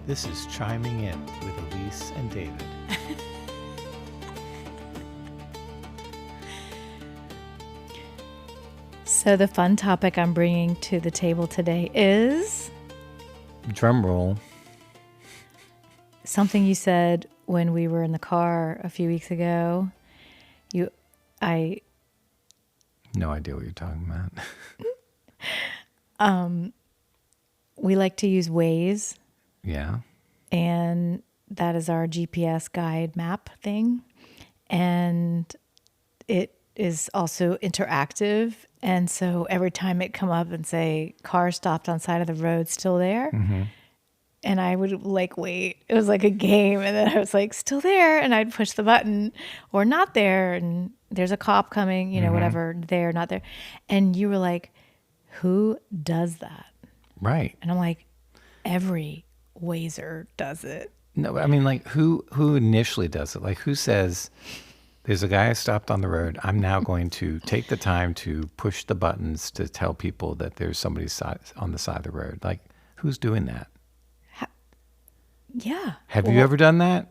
This is Chiming In with Elise and David. So the fun topic I'm bringing to the table today is Drum roll. something you said when we were in the car a few weeks ago. No idea what you're talking about. We like to use Waze, Yeah. and that is our GPS guide map thing. And it is also interactive. And so every time it come up and say, car stopped on side of the road, still there. Mm-hmm. And I would wait. It was like a game. And then I was still there. And I'd push the button or not there. And there's a cop coming, whatever, there, not there. And you were like, who does that? Right. And I'm like, every Wazer does it. No, I mean, who initially does it? Who says, there's a guy stopped on the road. I'm now going to take the time to push the buttons to tell people that there's somebody on the side of the road. Who's doing that? Yeah. Have you ever done that?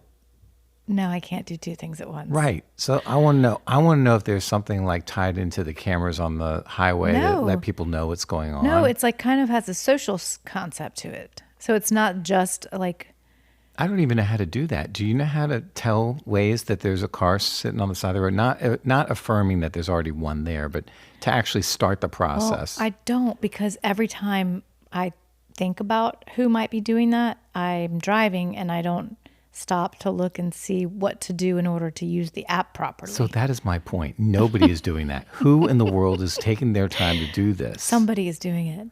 No, I can't do two things at once. Right. So I want to know. I want to know if there's something tied into the cameras on the highway to let people know what's going on. No, it's kind of has a social concept to it. So it's not just I don't even know how to do that. Do you know how to tell Waze that there's a car sitting on the side of the road? Not affirming that there's already one there, but to actually start the process. Well, I don't, because every time I think about who might be doing that, I'm driving and I don't stop to look and see what to do in order to use the app properly. So that is my point. Nobody is doing that. Who in the world is taking their time to do this? Somebody is doing it.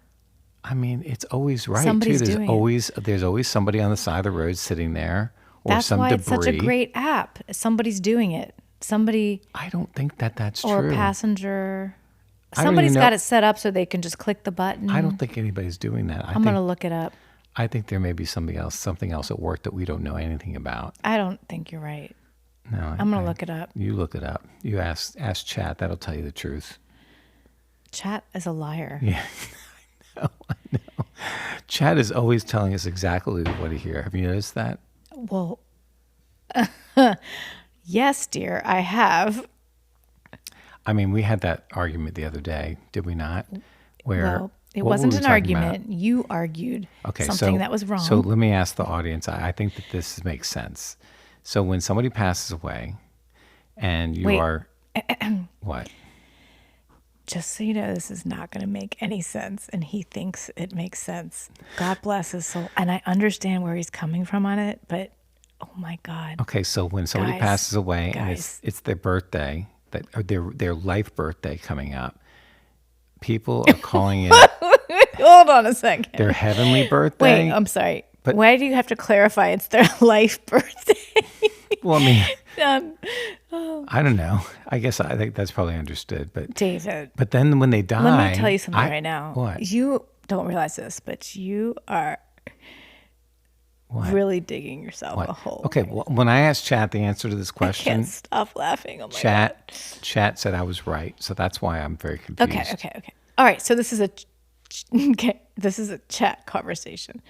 I mean, it's always right. Somebody's too. doing it. There's always somebody on the side of the road sitting there, or That's some why debris. it's such a great app. Somebody's doing it. Somebody I don't think that's or true. a passenger. I don't Somebody's even got know- it set up so they can just click the button. I don't think anybody's doing that. I'm going to look it up. I think there may be something else at work that we don't know anything about. I don't think you're right. No, I'm going to look it up. You look it up. You ask chat. That'll tell you the truth. Chat is a liar. Yeah, I know. Chat is always telling us exactly what to hear. Have you noticed that? Well, yes, dear, I have. I mean, we had that argument the other day, did we not? Well, it what wasn't were we an talking argument. about? You argued Okay, something that was wrong. So let me ask the audience. I think that this makes sense. So when somebody passes away and you Wait. are... What? Just so you know, this is not going to make any sense, and he thinks it makes sense. God bless his soul. And I understand where he's coming from on it, but oh my God. Okay, so when somebody Guys, passes away and guys. it's their birthday, or their life birthday coming up, people are calling it Hold on a second. their heavenly birthday. Wait, I'm sorry. But- Why do you have to clarify it's their life birthday? Well, I mean, Um, I don't know. I think that's probably understood. David, But then when they die, let me tell you something right now. What? You don't realize this, but you are What? really digging yourself What? a hole. Okay, well, when I asked Chat the answer to this I question, can't stop laughing. Oh my God. Chat said I was right. So that's why I'm very confused. Okay. All right. So this is a chat conversation.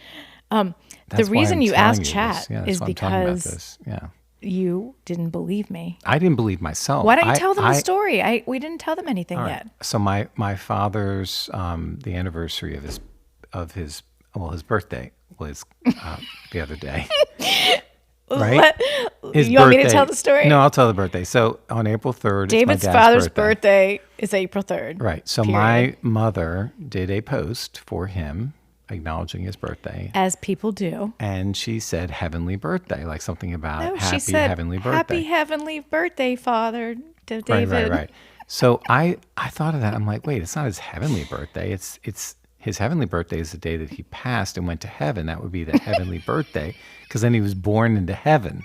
The That's why reason I'm you telling asked this. chat Yeah, that's is why I'm talking about because this. Yeah. you didn't believe me. I didn't believe myself. Why don't you tell them the story? We didn't tell them anything All yet. right. So my father's the anniversary of his birthday was the other day. Right? You want me to tell the story? No, I'll tell the birthday. So on April 3rd, David's it's my dad's father's birthday is April 3rd. Right. So period. my mother did a post for him acknowledging his birthday. As people do. And she said heavenly birthday, like something about No, happy she said, heavenly birthday. Happy heavenly birthday, Father, to David. Right. So I thought of that. I'm like, wait, it's not his heavenly birthday. It's his heavenly birthday is the day that he passed and went to heaven. That would be the heavenly birthday, because then he was born into heaven.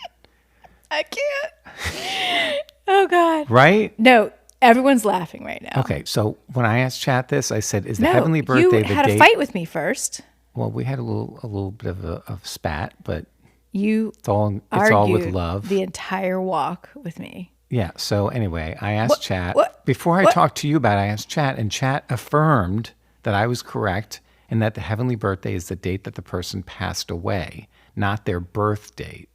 I can't. Oh, God. Right? No, everyone's laughing right now. Okay. So when I asked Chat this, I said, is the No, heavenly birthday you the had date? a fight with me first. Well, we had a little bit of a spat, but You it's all with argued love. the entire walk with me. Yeah. So anyway, I asked Chat what- before I what? talked to you about it, I asked Chat, and Chat affirmed that I was correct and that the heavenly birthday is the date that the person passed away, not their birth date.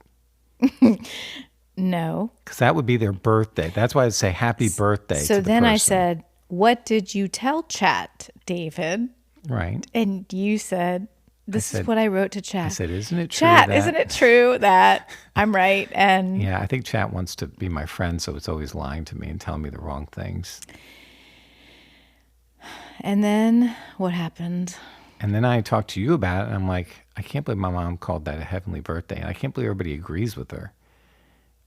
No. Because that would be their birthday. That's why I'd say happy birthday So to the then person. I said, what did you tell Chat, David? Right. And you said, this is what I wrote to Chat. I said, isn't it true Chat, that... isn't it true that I'm right? And Yeah, I think Chat wants to be my friend, so it's always lying to me and telling me the wrong things. And then what happened? And then I talked to you about it, and I'm like, I can't believe my mom called that a heavenly birthday, and I can't believe everybody agrees with her.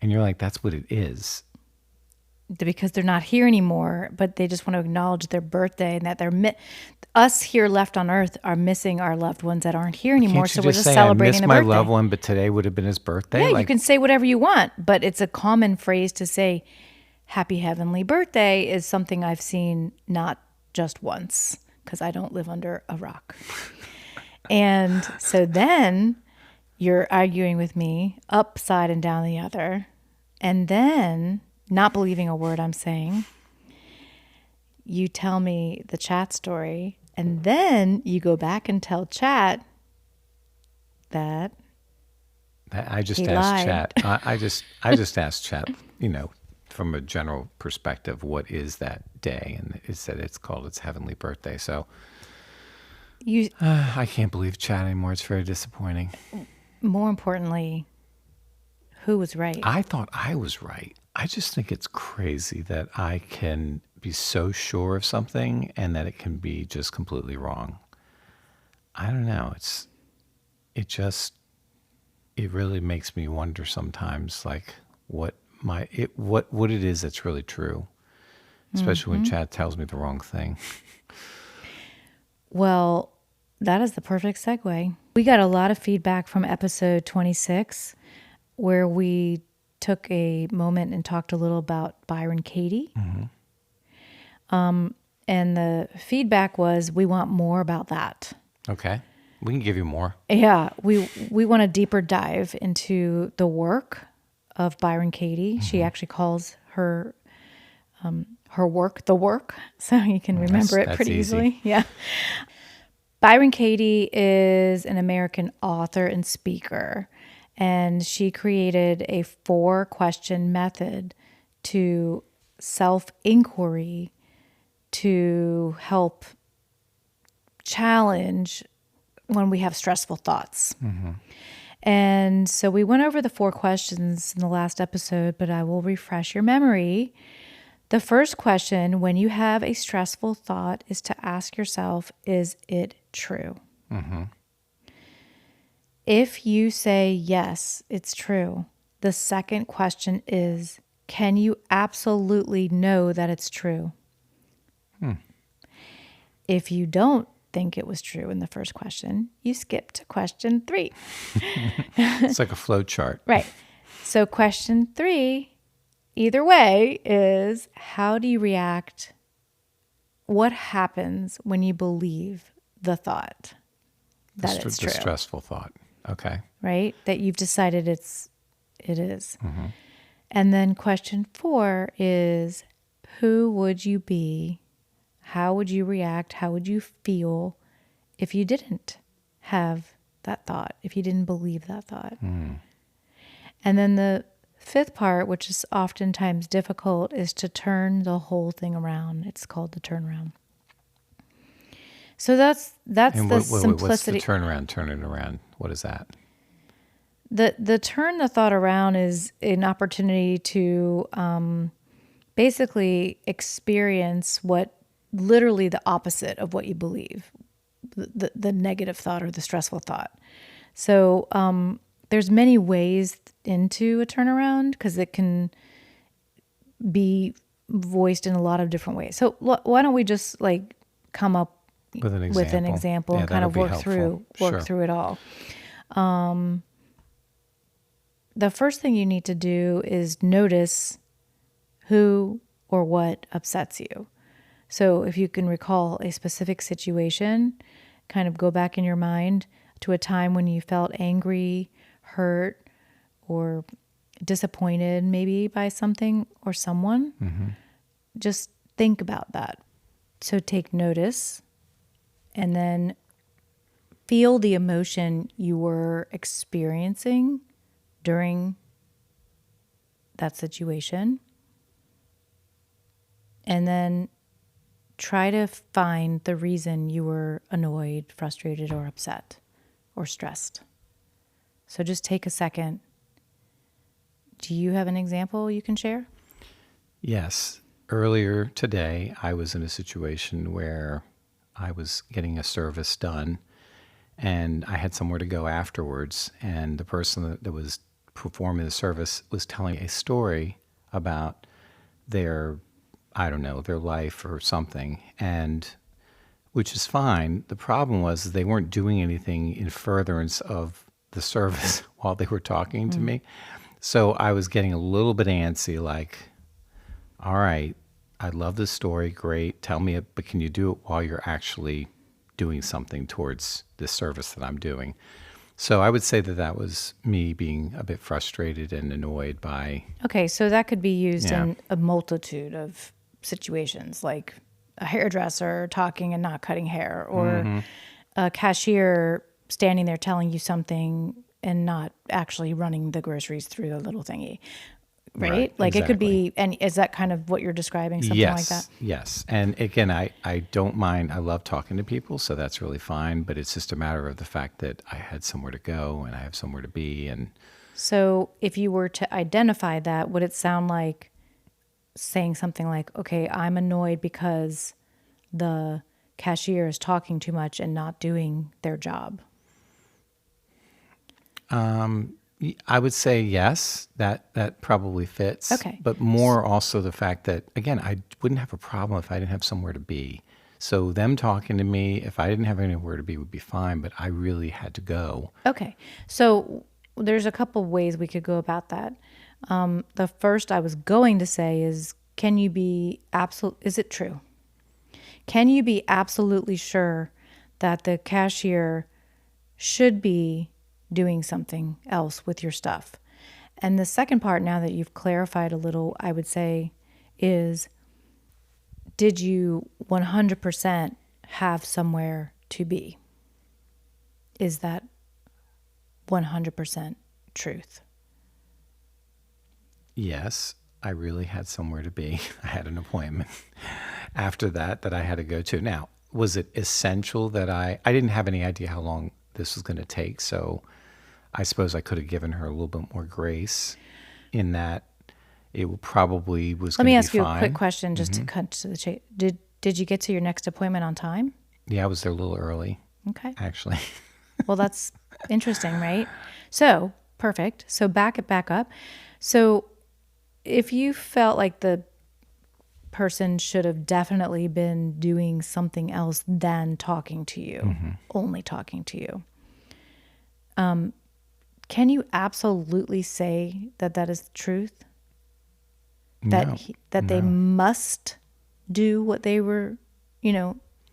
And you're like, that's what it is. Because they're not here anymore, but they just want to acknowledge their birthday and that us here left on earth are missing our loved ones that aren't here anymore. Can't you So we're just just say, I celebrating miss the my birthday. loved one, but today would have been his birthday? Yeah, you can say whatever you want, but it's a common phrase to say happy heavenly birthday is something I've seen not just once because I don't live under a rock. And so then you're arguing with me upside and down the other, and then not believing a word I'm saying. You tell me the Chat story, and then you go back and tell Chat that I just he asked lied. Chat. I just asked Chat, from a general perspective, what is that day? And it said it's called its heavenly birthday. So you. I can't believe Chat anymore. It's very disappointing. More importantly, who was right? I thought I was right. I just think it's crazy that I can be so sure of something and that it can be just completely wrong. I don't know. It really makes me wonder sometimes, like what it is that's really true, especially when Chad tells me the wrong thing. Well, that is the perfect segue. We got a lot of feedback from episode 26, where we took a moment and talked a little about Byron Katie. And the feedback was, we want more about that. Okay. We can give you more. Yeah, we want a deeper dive into the work of Byron Katie. She actually calls her work the work, so you can remember it that's pretty easy. easily. Yeah. Byron Katie is an American author and speaker, and she created a 4-question method to self-inquiry to help challenge when we have stressful thoughts. And so we went over the 4 questions in the last episode, but I will refresh your memory. The first question, when you have a stressful thought, is to ask yourself, is it true? If you say, yes, it's true, the second question is, can you absolutely know that it's true? If you don't think it was true in the first question, you skip to question 3. It's like a flow chart. Right. So question 3, either way, is how do you react? What happens when you believe the thought that it's true? The stressful thought. Okay. Right? That you've decided it is. And then question 4 is, who would you be? How would you react? How would you feel if you didn't have that thought, if you didn't believe that thought? And then the 5th part, which is oftentimes difficult, is to turn the whole thing around. It's called the turnaround. So that's And the what's the simplicity. turnaround? Turn it around. What is that? The turn the thought around is an opportunity to basically experience what literally the opposite of what you believe, the negative thought or the stressful thought. So there's many ways into a turnaround because it can be voiced in a lot of different ways. So why don't we just like come up With an example Yeah, and kind that'll of be work helpful. through it all. The first thing you need to do is notice who or what upsets you. So if you can recall a specific situation, kind of go back in your mind to a time when you felt angry, hurt, or disappointed maybe by something or someone. Just think about that. So take notice and then feel the emotion you were experiencing during that situation. And then try to find the reason you were annoyed, frustrated, or upset, or stressed. So just take a second. Do you have an example you can share? Yes. Earlier today, I was in a situation where I was getting a service done and I had somewhere to go afterwards. And the person that was performing the service was telling a story about their, I don't know, their life or something. And which is fine. The problem was they weren't doing anything in furtherance of the service while they were talking to me. So I was getting a little bit antsy, like, all right, I love this story, great, tell me it, but can you do it while you're actually doing something towards this service that I'm doing? So I would say that that was me being a bit frustrated and annoyed by. Okay, so that could be used Yeah. in a multitude of situations, like a hairdresser talking and not cutting hair, or a cashier standing there telling you something and not actually running the groceries through the little thingy. Right? Like it could exactly. be, and is that kind of what you're describing? Something like that? Yes. And again, I don't mind. I love talking to people, so that's really fine. But it's just a matter of the fact that I had somewhere to go and I have somewhere to be. And So if you were to identify that, would it sound like saying something like, okay, I'm annoyed because the cashier is talking too much and not doing their job? I would say yes, that probably fits. Okay. But more also the fact that, again, I wouldn't have a problem if I didn't have somewhere to be. So them talking to me, if I didn't have anywhere to be, would be fine. But I really had to go. Okay. So there's a couple ways we could go about that. The first I was going to say is, can you be is it true? Can you be absolutely sure that the cashier should be doing something else with your stuff? And the second part, now that you've clarified a little, I would say is, did you 100% have somewhere to be? Is that 100% truth? Yes, I really had somewhere to be. I had an appointment after that I had to go to. Now, was it essential that I didn't have any idea how long this was going to take. So I suppose I could have given her a little bit more grace in that it probably was Let going me to be ask you a fine. quick question just to cut to the chase. Did you get to your next appointment on time? Yeah, I was there a little early, Okay. actually. Well, that's interesting, right? So, perfect. So back up. So if you felt like the person should have definitely been doing something else than talking to you, only talking to you, can you absolutely say that that is the truth? That No, that they must do what they were,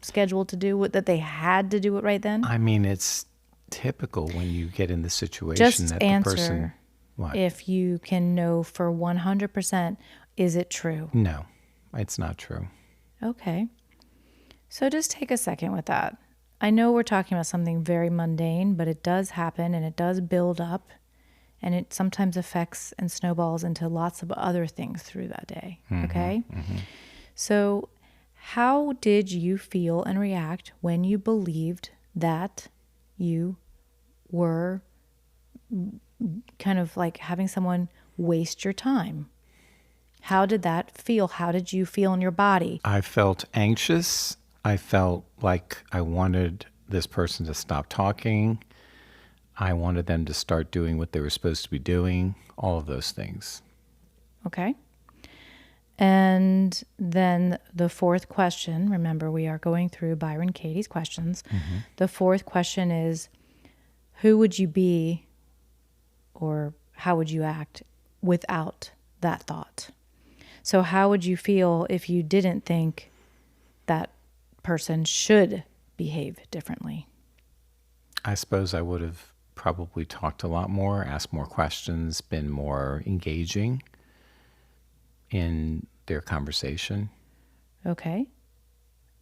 scheduled to do, that they had to do it right then? I mean, it's typical when you get in the situation Just that the answer person, what? if you can know for 100%, is it true? No, it's not true. Okay. So just take a second with that. I know we're talking about something very mundane, but it does happen and it does build up, and it sometimes affects and snowballs into lots of other things through that day. Okay? So, how did you feel and react when you believed that you were kind of like having someone waste your time? How did that feel? How did you feel in your body? I felt anxious. I felt like I wanted this person to stop talking. I wanted them to start doing what they were supposed to be doing, all of those things. Okay. And then the fourth question, remember we are going through Byron Katie's questions. The fourth question is, who would you be or how would you act without that thought? So how would you feel if you didn't think that person should behave differently? I suppose I would have probably talked a lot more, asked more questions, been more engaging in their conversation. Okay.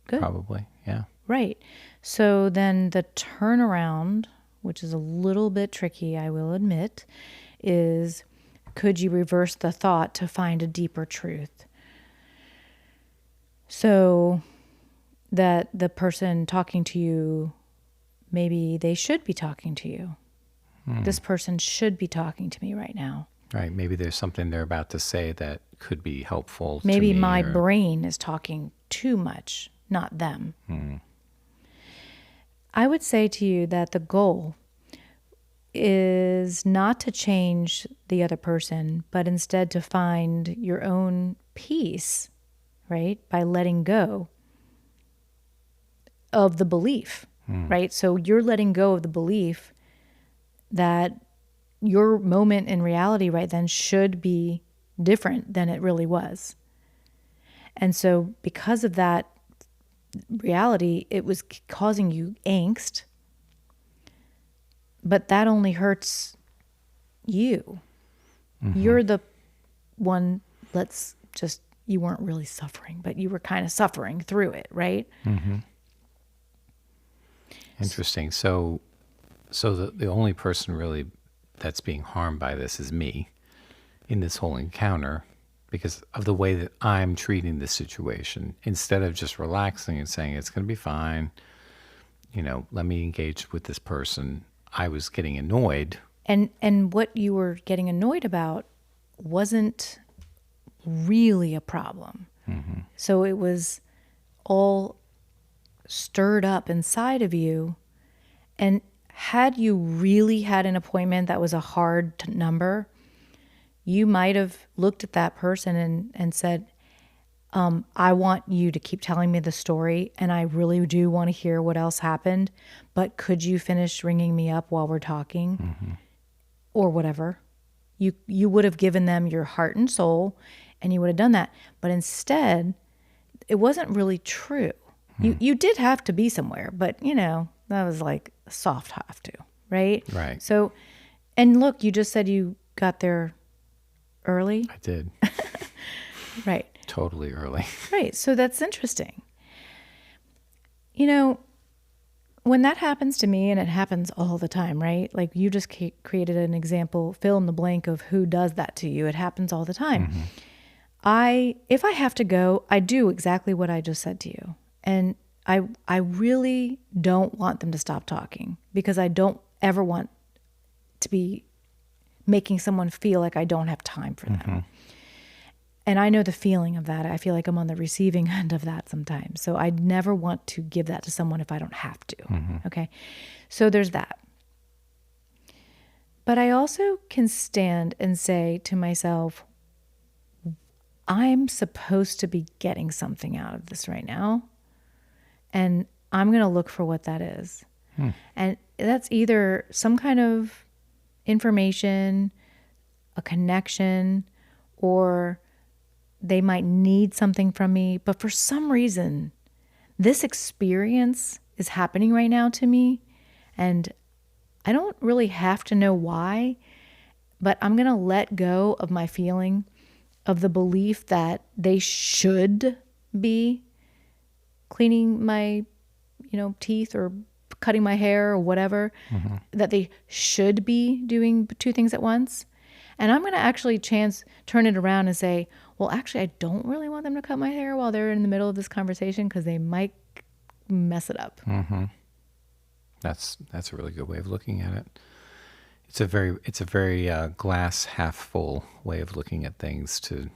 Good. Probably, yeah. Right. So then the turnaround, which is a little bit tricky, I will admit, is could you reverse the thought to find a deeper truth? So that the person talking to you, maybe they should be talking to you. This person should be talking to me right now. Right. Maybe there's something they're about to say that could be helpful Maybe to me. my brain is talking too much, not them. I would say to you that the goal is not to change the other person, but instead to find your own peace, right? By letting go of the belief, right? So you're letting go of the belief that your moment in reality right then should be different than it really was. And so because of that reality, it was causing you angst, but that only hurts you. You're the one, you weren't really suffering, but you were kind of suffering through it, right? Interesting. So the only person really that's being harmed by this is me in this whole encounter because of the way that I'm treating the situation. Instead of just relaxing and saying, it's going to be fine, let me engage with this person, I was getting annoyed. And what you were getting annoyed about wasn't really a problem. So it was all stirred up inside of you. And had you really had an appointment that was a hard number, you might have looked at that person and said, I want you to keep telling me the story, and I really do want to hear what else happened, but could you finish ringing me up while we're talking? Or whatever. You would have given them your heart and soul, and you would have done that. But instead, it wasn't really true. You did have to be somewhere, but that was like a soft have to, right? Right. So, and look, you just said you got there early. I did. Right. Totally early. Right. So that's interesting. When that happens to me, and it happens all the time, right? Like you just created an example, fill in the blank of who does that to you. It happens all the time. If I have to go, I do exactly what I just said to you. And I really don't want them to stop talking because I don't ever want to be making someone feel like I don't have time for them. And I know the feeling of that. I feel like I'm on the receiving end of that sometimes. So I never want to give that to someone if I don't have to. Okay. So there's that. But I also can stand and say to myself, I'm supposed to be getting something out of this right now. And I'm going to look for what that is. And that's either some kind of information, a connection, or they might need something from me. But for some reason, this experience is happening right now to me. And I don't really have to know why, but I'm going to let go of my feeling of the belief that they should be cleaning my, teeth or cutting my hair or whatever, that they should be doing two things at once. And I'm going to actually turn it around and say, well, actually, I don't really want them to cut my hair while they're in the middle of this conversation because they might mess it up. That's a really good way of looking at it. It's a very glass half full way of looking at things, to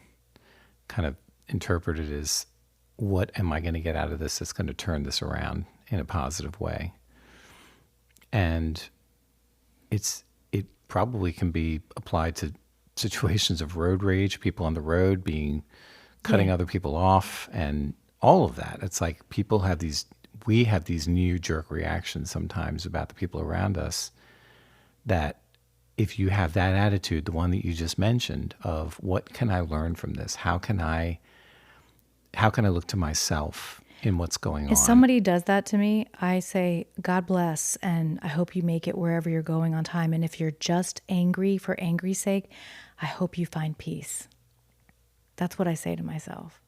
kind of interpret it as, what am I going to get out of this that's going to turn this around in a positive way? And it probably can be applied to situations of road rage, people on the road cutting other people off, and all of that. It's like we have these knee-jerk reactions sometimes about the people around us, that if you have that attitude, the one that you just mentioned, of what can I learn from this? How can I look to myself in what's going on? If somebody does that to me, I say, God bless, and I hope you make it wherever you're going on time. And if you're just angry for angry's sake, I hope you find peace. That's what I say to myself.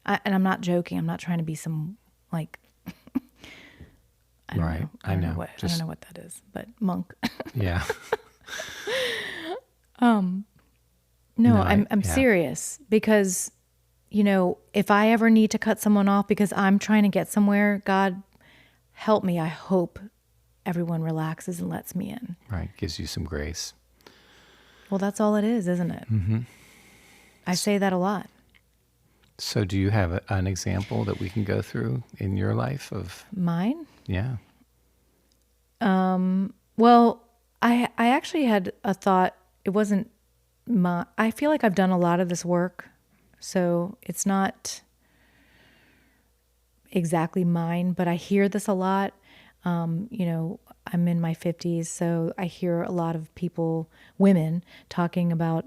And I'm not joking. I'm not trying to be some I don't Right. know. I know. I don't know what that is, but monk. Yeah. No, No, I'm yeah. serious because, if I ever need to cut someone off because I'm trying to get somewhere, God help me. I hope everyone relaxes and lets me in. Right. Gives you some grace. Well, that's all it is, isn't it? Mm-hmm. I say that a lot. So do you have an example that we can go through in your life of, Mine? yeah. Well, I actually had a thought. It wasn't I feel like I've done a lot of this work, so it's not exactly mine, but I hear this a lot. I'm in my 50s, so I hear a lot of women talking about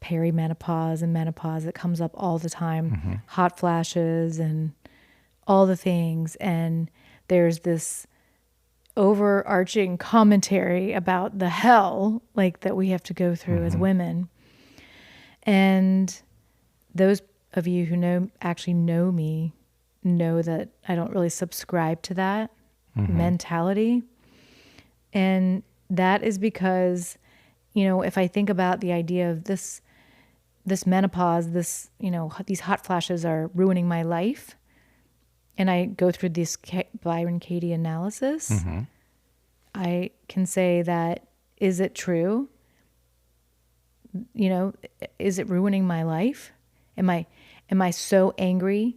perimenopause and menopause. It comes up all the time, hot flashes and all the things. And there's this overarching commentary about the hell that we have to go through as women. And those of you who actually know me know that I don't really subscribe to that mentality. And that is because, if I think about the idea of this menopause, these hot flashes are ruining my life, and I go through this Byron Katie analysis, I can say that, is it true? Is it ruining my life? Am I so angry?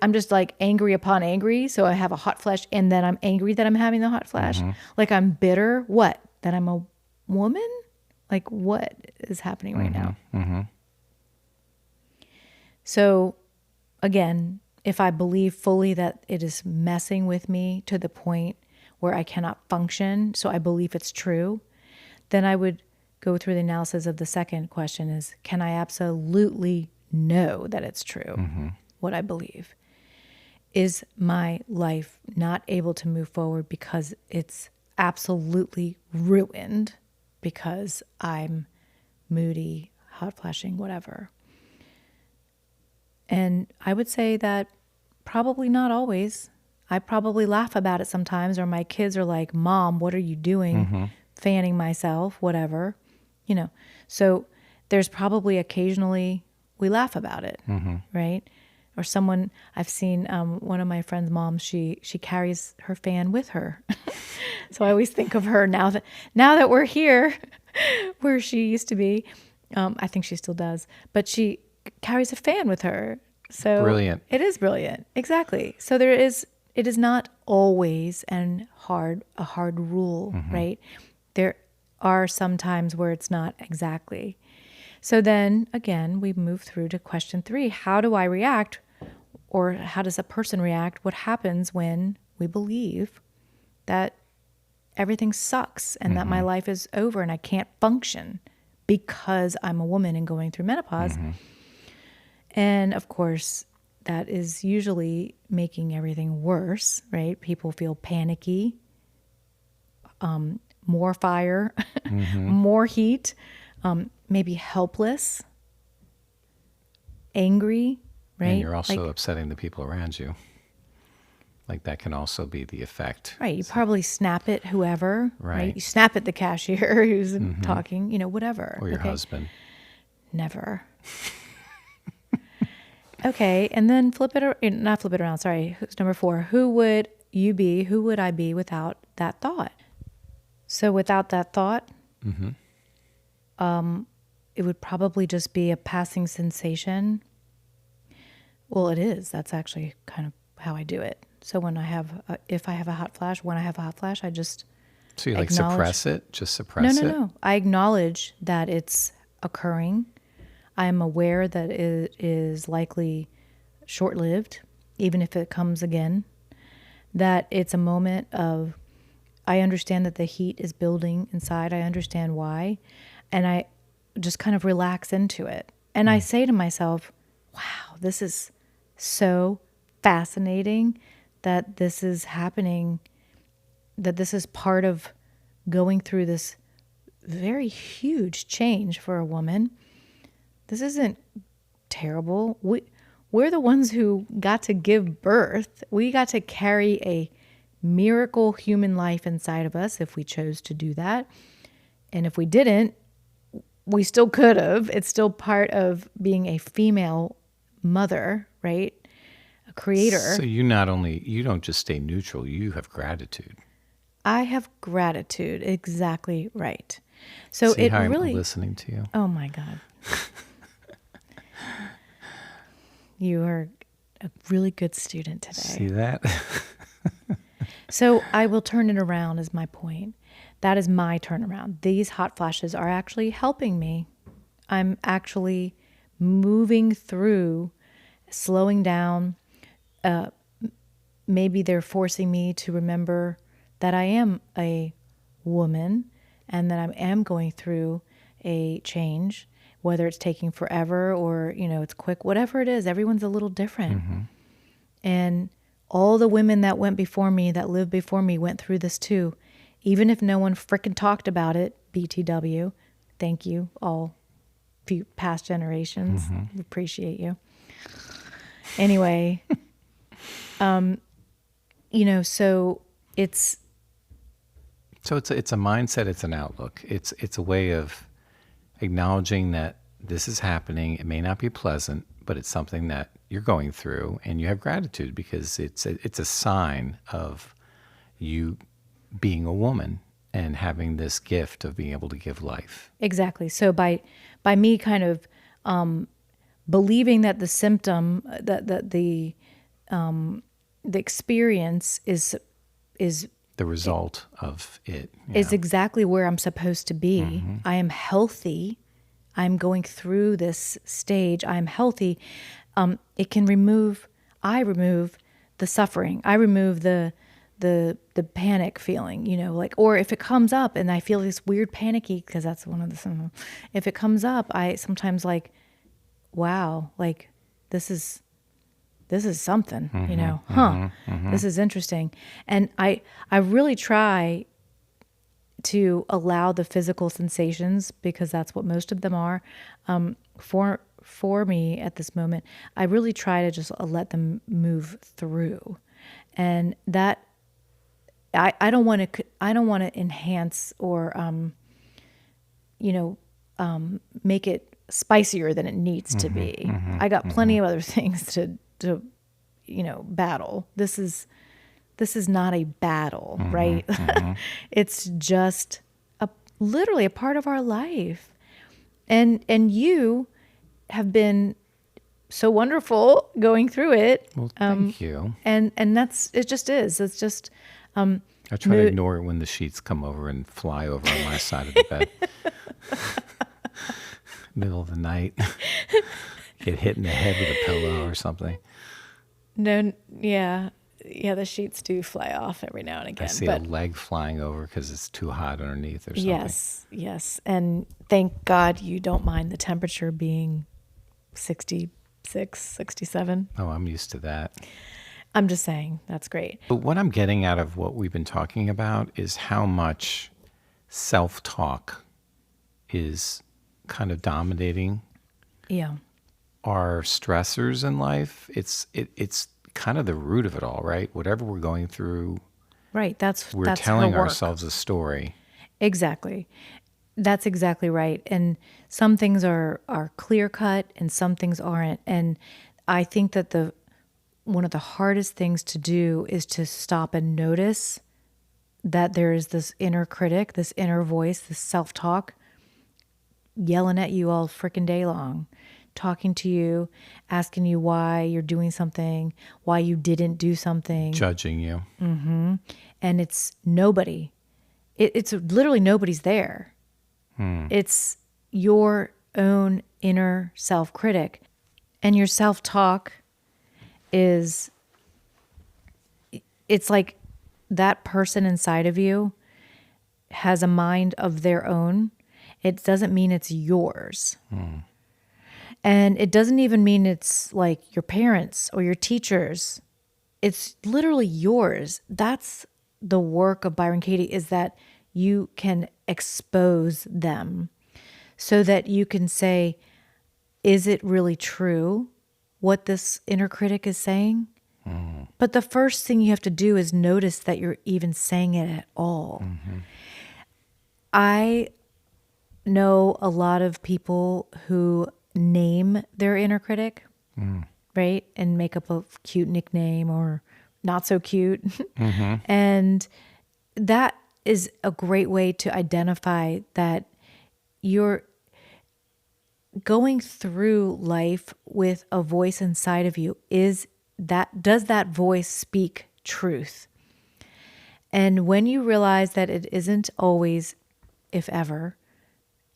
I'm just like angry upon angry. So I have a hot flash and then I'm angry that I'm having the hot flash. Like I'm bitter. What? That I'm a woman? Like what is happening right now? So again, if I believe fully that it is messing with me to the point where I cannot function, so I believe it's true, then I would go through the analysis of the second question is, can I absolutely know that it's true, what I believe? Is my life not able to move forward because it's absolutely ruined because I'm moody, hot flashing, whatever? And I would say that probably not always. I probably laugh about it sometimes, or my kids are like, Mom, what are you doing? Fanning myself, whatever. So there's probably occasionally we laugh about it, right? Or someone, I've seen one of my friend's moms, she carries her fan with her. So I always think of her now that we're here where she used to be. I think she still does, but she carries a fan with her. So Brilliant. It is brilliant. Exactly. So it is not always a hard rule, right? There are some times where it's not exactly. So then again, we move through to question 3. How do I react, or how does a person react? What happens when we believe that everything sucks and that my life is over and I can't function because I'm a woman and going through menopause? And of course, that is usually making everything worse, right? People feel panicky, more fire, more heat, maybe helpless, angry, right? And you're also upsetting the people around you. Like that can also be the effect. Right. You probably snap at whoever, right? You snap at the cashier who's talking, whatever. Or your husband. Never. Okay. And then not flip it around. Sorry. Number 4. Who would you be? Who would I be without that thought? So without that thought, it would probably just be a passing sensation. Well, it is. That's actually kind of how I do it. So when if I have a hot flash, I just So you suppress it? Just suppress it? No. I acknowledge that it's occurring. I am aware that it is likely short-lived, even if it comes again. That it's a moment of, I understand that the heat is building inside. I understand why. And I just kind of relax into it. And I say to myself, wow, this is so fascinating that this is happening, that this is part of going through this very huge change for a woman. This isn't terrible. We're the ones who got to give birth. We got to carry a miracle human life inside of us if we chose to do that. And if we didn't, we still could have. It's still part of being a female mother, right? A creator. So you don't just stay neutral, you have gratitude. I have gratitude. Exactly right. So See it how I'm really, listening to you? oh my God. You are a really good student today. See that? So I will turn it around is my point. That is my turnaround. These hot flashes are actually helping me. I'm actually moving through, slowing down. Maybe they're forcing me to remember that I am a woman and that I am going through a change, whether it's taking forever or, it's quick, whatever it is, everyone's a little different. Mm-hmm. And all the women that went before me, that lived before me, went through this too. Even if no one frickin' talked about it, BTW, thank you, all few past generations. Mm-hmm. Appreciate you. Anyway, so it's a mindset, it's an outlook. It's a way of acknowledging that this is happening. It may not be pleasant, but it's something that you're going through, and you have gratitude because it's a sign of you being a woman and having this gift of being able to give life. exactly. So by me kind of believing that the symptom, that the experience is The result of it. is exactly where I'm supposed to be. Mm-hmm. I am healthy. I'm going through this stage. I'm healthy. It can I remove the suffering. I remove the panic feeling, or if it comes up and I feel this weird panicky, because that's one of the symptoms. If it comes up, I sometimes wow, this is something, this is interesting. And I really try to allow the physical sensations, because that's what most of them are, for me at this moment. I really try to just let them move through. And that I don't want to enhance or make it spicier than it needs to be. I got plenty of other things to battle. This is not a battle, right? It's just literally a part of our life. And you have been so wonderful going through it. Well, thank you. And it just is. It's just I try to ignore it when the sheets come over and fly over on my side of the bed. Middle of the night. Get hit in the head with a pillow or something. No, yeah, the sheets do fly off every now and again. I see a leg flying over because it's too hot underneath or something. Yes. And thank God you don't mind the temperature being 66, 67. Oh, I'm used to that. I'm just saying, that's great. But what I'm getting out of what we've been talking about is how much self-talk is kind of dominating our stressors in life. It's kind of the root of it all, right? Whatever we're going through, right? We're telling ourselves a story. Exactly. That's exactly right. And some things are clear cut and some things aren't. And I think that one of the hardest things to do is to stop and notice that there is this inner critic, this inner voice, this self-talk yelling at you all freaking day long, talking to you, asking you why you're doing something, why you didn't do something. Judging you. Mm-hmm. And it's nobody. It's literally nobody's there. It's your own inner self-critic. And your self-talk it's like that person inside of you has a mind of their own. It doesn't mean it's yours. And it doesn't even mean it's like your parents or your teachers. It's literally yours. That's the work of Byron Katie, is that you can expose them so that you can say, is it really true what this inner critic is saying? But the first thing you have to do is notice that you're even saying it at all. I know a lot of people who name their inner critic, right? And make up a cute nickname or not so cute. And that is a great way to identify that you're going through life with a voice inside of you. Does that voice speak truth? And when you realize that it isn't always, if ever,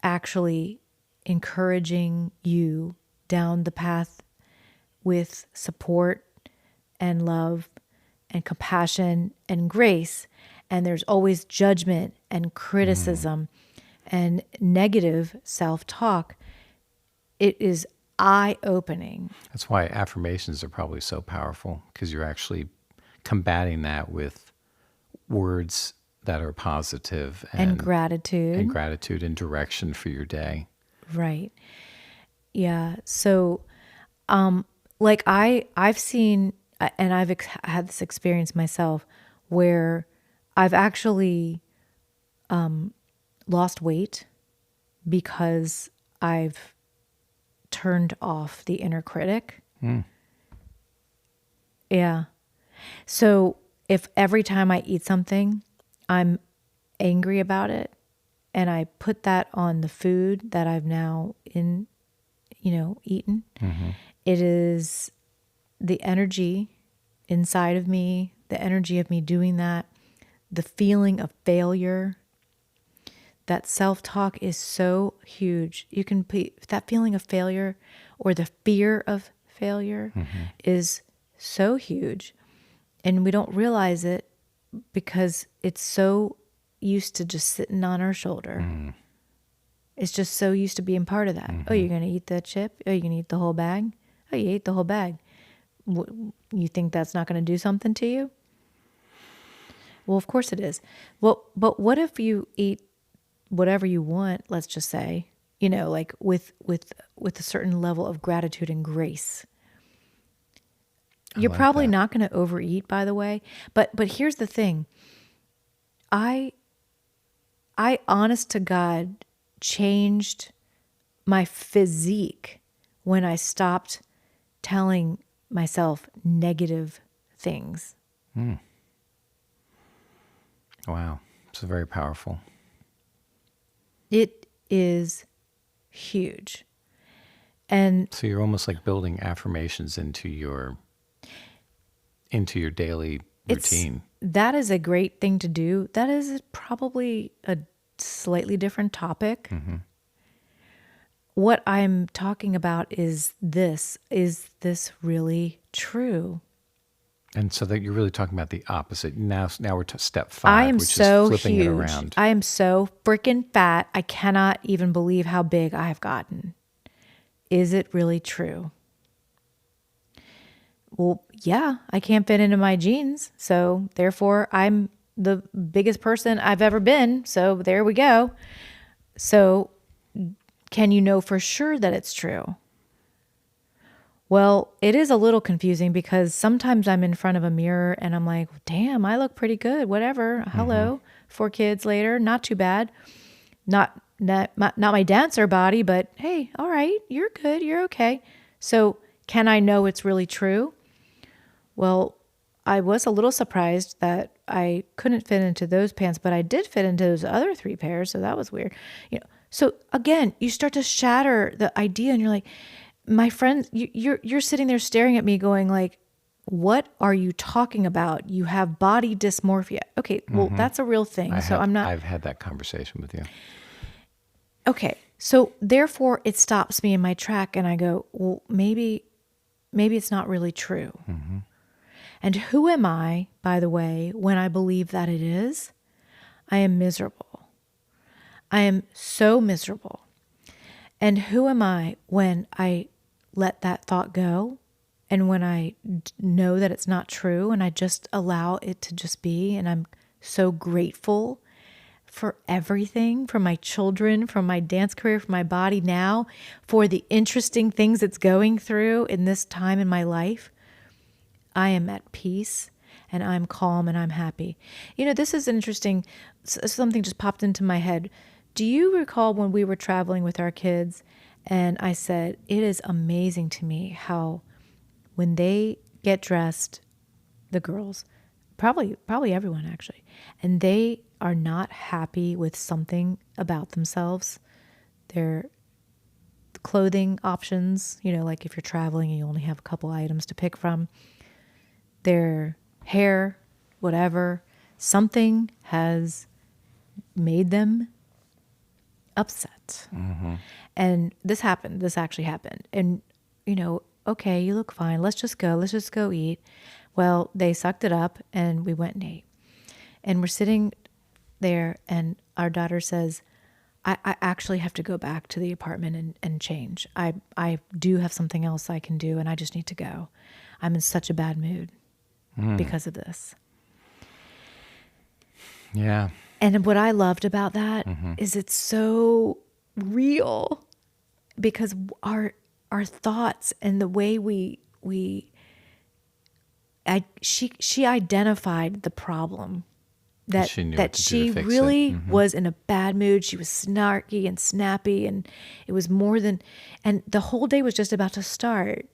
actually encouraging you down the path with support and love and compassion and grace, and there's always judgment and criticism and negative self-talk, it is eye-opening. That's why affirmations are probably so powerful, because you're actually combating that with words that are positive And gratitude. and gratitude and direction for your day. Right. Yeah. So, like I've seen, and I've had this experience myself where I've actually lost weight because I've turned off the inner critic. Yeah. So if every time I eat something, I'm angry about it, and I put that on the food that I've now eaten, it is the energy inside of me, the energy of me doing that, the feeling of failure. That self-talk is so huge. You can put that feeling of failure, or the fear of failure is so huge. And we don't realize it because it's so used to just sitting on our shoulder. It's just so used to being part of that. Oh, you're going to eat the chip? Oh, you're going to eat the whole bag? Oh, you ate the whole bag. You think that's not going to do something to you? Well, of course it is. Well, but what if you eat whatever you want, let's just say, like with a certain level of gratitude and grace? You're probably not going to overeat, by the way. But here's the thing. I honest to God changed my physique when I stopped telling myself negative things. Wow. It's very powerful. It is huge. And So you're almost like building affirmations into your daily routine. That is a great thing to do. That is probably a slightly different topic. What I'm talking about is this. Is this really true? And so that you're really talking about the opposite. Now we're to step 5, I am which so is flipping huge. it around. I am so freaking fat. I cannot even believe how big I have gotten. Is it really true? Well, yeah, I can't fit into my jeans. So therefore, I'm the biggest person I've ever been. So there we go. So can you know for sure that it's true? Well, it is a little confusing because sometimes I'm in front of a mirror and I'm like, damn, I look pretty good. Whatever. Hello. 4 kids later. Not too bad. Not my dancer body, but hey, all right, you're good. You're okay. So can I know it's really true? Well, I was a little surprised that I couldn't fit into those pants, but I did fit into those other 3 pairs. So that was weird. So again, you start to shatter the idea and you're like, my friend, you're sitting there staring at me going like, what are you talking about? You have body dysmorphia. Okay, well, that's a real thing. I've had that conversation with you. Okay, so therefore it stops me in my track and I go, well, maybe it's not really true. And who am I, by the way, when I believe that it is? I am miserable. I am so miserable. And who am I when I let that thought go? And when I know that it's not true and I just allow it to just be, and I'm so grateful for everything, for my children, for my dance career, for my body now, for the interesting things it's going through in this time in my life. I am at peace and I'm calm and I'm happy. You know, this is interesting. Something just popped into my head. Do you recall when we were traveling with our kids and I said, it is amazing to me how when they get dressed, the girls, probably everyone actually, and they are not happy with something about themselves, their clothing options, you know, like if you're traveling and you only have a couple items to pick from, their hair, whatever, something has made them upset. And this actually happened. And, you know, okay, you look fine. Let's just go eat. Well, they sucked it up and we went and ate. And we're sitting there and our daughter says, I actually have to go back to the apartment and change. I do have something else I can do and I just need to go. I'm in such a bad mood because of this. Yeah. And what I loved about that is it's so real because our thoughts and the way she identified the problem that She knew that what to do she to fix it. really was in a bad mood. She was snarky and snappy and it was more than, and the whole day was just about to start.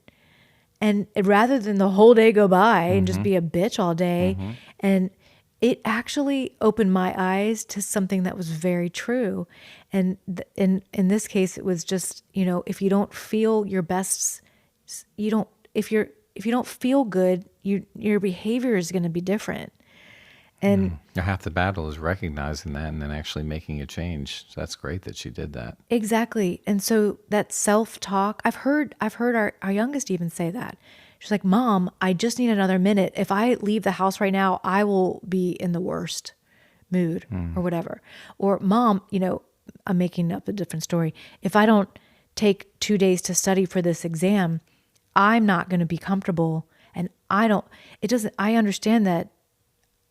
And rather than the whole day go by and just be a bitch all day, and it actually opened my eyes to something that was very true. And in this case, it was just, you know, if you don't feel your best, if you don't feel good, your behavior is going to be different. And Half the battle is recognizing that and then actually making a change. So that's great that she did that. exactly. And so that self-talk, I've heard our youngest even say that. She's like, Mom, I just need another minute. If I leave the house right now, I will be in the worst mood or whatever. Or Mom, you know, I'm making up a different story. If I don't take 2 days to study for this exam, I'm not going to be comfortable. And I understand that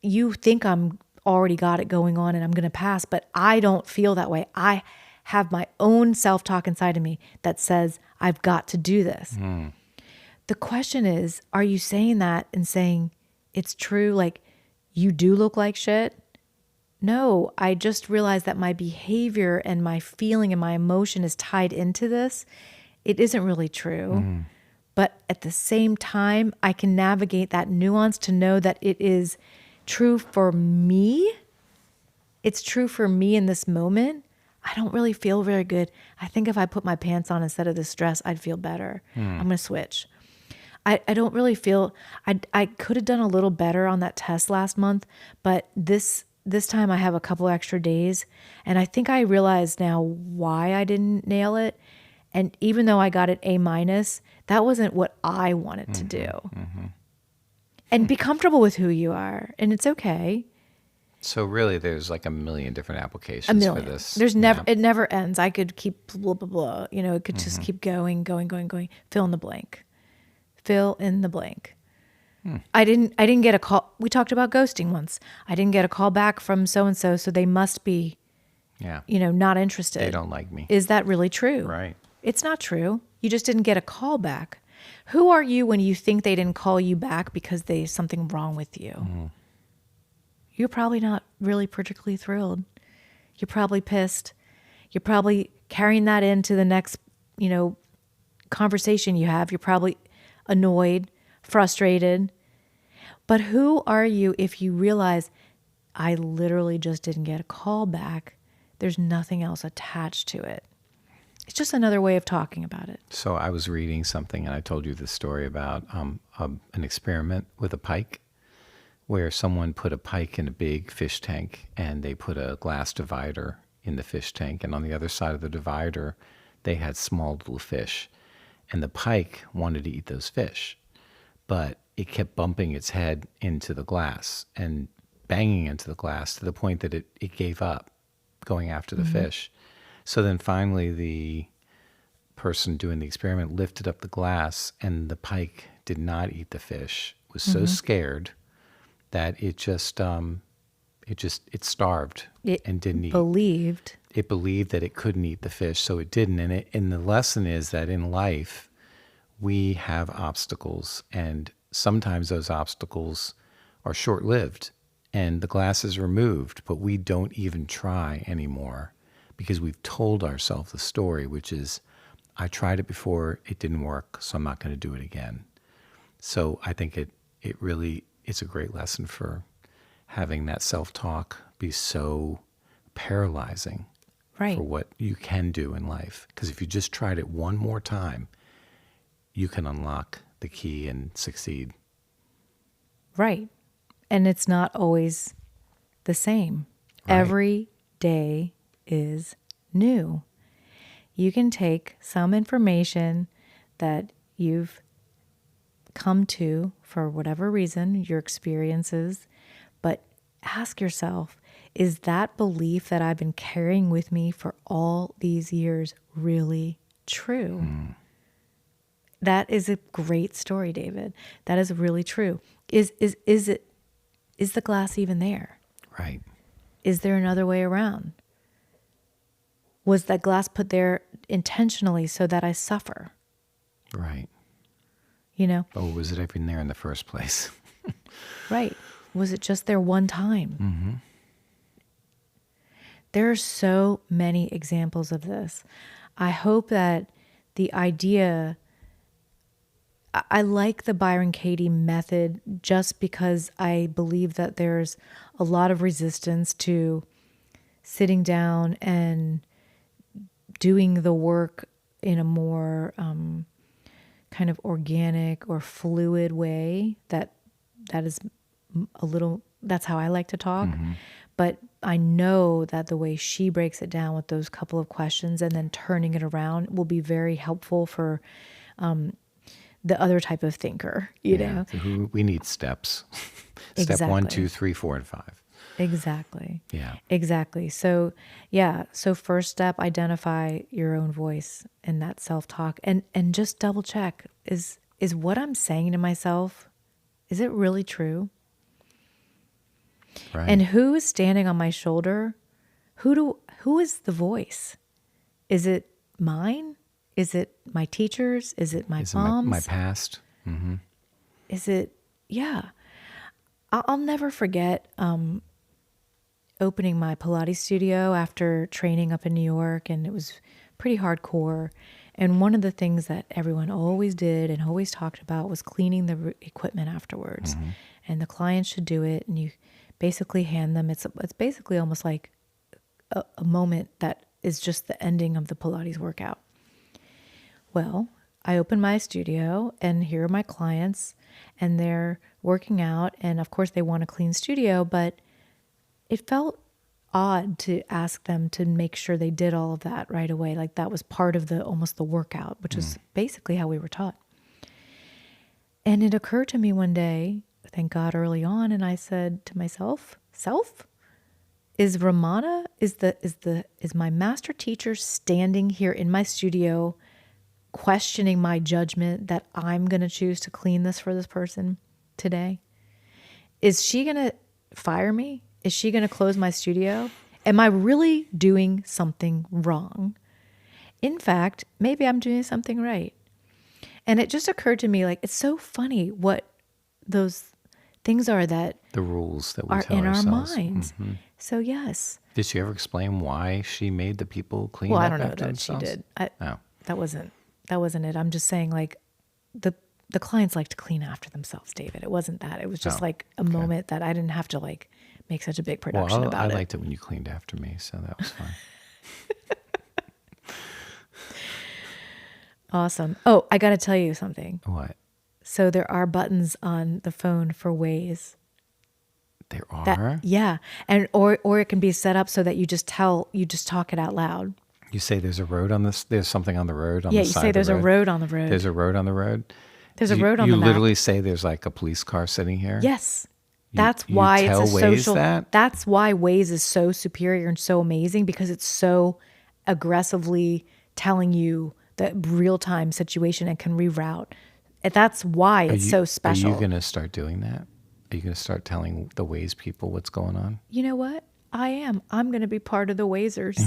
you think I'm already got it going on and I'm going to pass, but I don't feel that way. I have my own self-talk inside of me that says, I've got to do this. The question is, are you saying that and saying it's true? Like you do look like shit? No, I just realized that my behavior and my feeling and my emotion is tied into this. It isn't really true. But at the same time, I can navigate that nuance to know that it is true for me. It's true for me in this moment. I don't really feel very good. I think if I put my pants on instead of this dress, I'd feel better. I'm going to switch. I don't really feel, I could have done a little better on that test last month, but this time I have a couple extra days. And I think I realize now why I didn't nail it. And even though I got an A-, that wasn't what I wanted to do. And be comfortable with who you are. And it's okay. So really there's like a million different applications for this. There's never, it never ends. I could keep blah, blah, blah. You know, it could just keep going. Fill in the blank. I didn't get a call. We talked about ghosting once. I didn't get a call back from so-and-so. So they must be, you know, not interested. They don't like me. Is that really true? Right. It's not true. You just didn't get a call back. Who are you when you think they didn't call you back because there's something wrong with you? You're probably not really particularly thrilled. You're probably pissed. You're probably carrying that into the next, you know, conversation you have. You're probably annoyed, frustrated. But who are you if you realize I literally just didn't get a call back? There's nothing else attached to it. It's just another way of talking about it. So I was reading something and I told you this story about an experiment with a pike where someone put a pike in a big fish tank and they put a glass divider in the fish tank. And on the other side of the divider, they had small little fish. And the pike wanted to eat those fish, but it kept bumping its head into the glass and banging into the glass to the point that it gave up going after the fish. So then finally the person doing the experiment lifted up the glass and the pike did not eat the fish. It was so scared that it starved and didn't eat. It believed that it couldn't eat the fish, so it didn't. And the lesson is that in life, we have obstacles, and sometimes those obstacles are short-lived and the glass is removed, but we don't even try anymore because we've told ourselves the story, which is, I tried it before, it didn't work, so I'm not going to do it again. So I think it's a great lesson for having that self-talk be so paralyzing Right. for what you can do in life. Because if you just tried it one more time, you can unlock the key and succeed. Right. And it's not always the same. Right. Every day is new. You can take some information that you've come to for whatever reason, your experiences, but ask yourself, is that belief that I've been carrying with me for all these years really true? That is a great story, David. That is really true. Is the glass even there? Right. Is there another way around? Was that glass put there intentionally so that I suffer? Right. You know? Or was it even there in the first place? Right. Was it just there one time? Mm-hmm. There are so many examples of this. I hope that the idea, I like the Byron Katie method just because I believe that there's a lot of resistance to sitting down and doing the work in a more kind of organic or fluid way. That is a little, that's how I like to talk. Mm-hmm. But I know that the way she breaks it down with those couple of questions and then turning it around will be very helpful for the other type of thinker, you know? So we need steps. Step 1, 2, 3, 4, and 5. Exactly. Yeah. Exactly. So, yeah. So first step, identify your own voice and that self-talk and just double check. Is what I'm saying to myself, is it really true? Right. And who is standing on my shoulder? Who is the voice? Is it mine? Is it my teachers? Is it my Is it mom's? my past? Mm-hmm. Is it, yeah. I'll never forget opening my Pilates studio after training up in New York, and it was pretty hardcore. And one of the things that everyone always did and always talked about was cleaning the equipment afterwards. Mm-hmm. And the clients should do it, and you basically hand them, it's basically almost like a moment that is just the ending of the Pilates workout. Well, I open my studio and here are my clients and they're working out. And of course they want a clean studio, but it felt odd to ask them to make sure they did all of that right away. Like that was part of almost the workout, which is basically how we were taught. And it occurred to me one day, thank God early on. And I said to myself, is Ramana, is my master teacher standing here in my studio questioning my judgment that I'm going to choose to clean this for this person today? Is she going to fire me? Is she going to close my studio? Am I really doing something wrong? In fact, maybe I'm doing something right. And it just occurred to me, like, it's so funny what those things are that The rules that we are tell in ourselves. our minds. Mm-hmm. So yes. Did she ever explain why she made the people clean Well, up I don't know after that themselves? she did. Oh. That wasn't it. I'm just saying, like, the clients like to clean after themselves, David. It wasn't that. It was just like a moment that I didn't have to like make such a big production Well, about I it. liked it when you cleaned after me, so that was fine. Awesome. Oh, I got to tell you something. What? So there are buttons on the phone for Waze. There are? Yeah. And or it can be set up so that you just talk it out loud. You say there's a road on this, there's something on the road on Yeah, the you side say of there's the a road. road on the road. There's a road on the road? There's a road on the You map. literally say there's like a police car sitting here? Yes. You- That's you why tell it's a Waze social. that? That's why Waze is so superior and so amazing, because it's so aggressively telling you the real time situation and can reroute. And that's why it's so special. Are you going to start doing that? Are you going to start telling the Waze people what's going on? You know what? I am. I'm going to be part of the Wazers.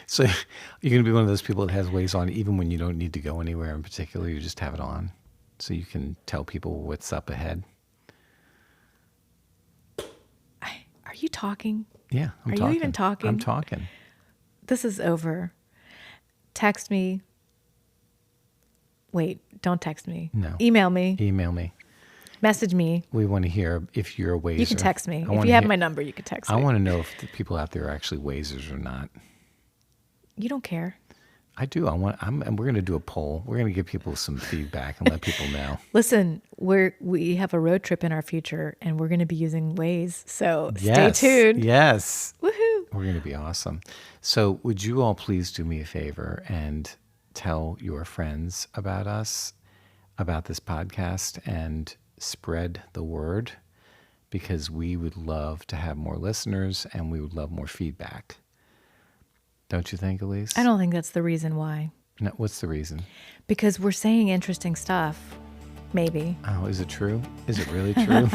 So you're going to be one of those people that has Waze on even when you don't need to go anywhere in particular. You just have it on. so you can tell people what's up ahead? Are you talking? Yeah, I'm Are you talking. even talking? I'm talking. This is over. Text me. Wait, don't text me. No. Email me. Email me. Message me. We want to hear if you're a Wazer. You can text me. I If wanna you have hear- my number, you can text I me. want to know if the people out there are actually Wazers or not. You don't care. I do. And we're going to do a poll. We're going to give people some feedback and let people know. Listen, we have a road trip in our future, and we're going to be using Waze. So Yes. stay tuned. Yes. Woohoo! We're going to be awesome. So would you all please do me a favor and tell your friends about us, about this podcast, and spread the word, because we would love to have more listeners and we would love more feedback. Don't you think, Elise? I don't think that's the reason why. No, what's the reason? Because we're saying interesting stuff. Maybe. Oh, is it true? Is it really true?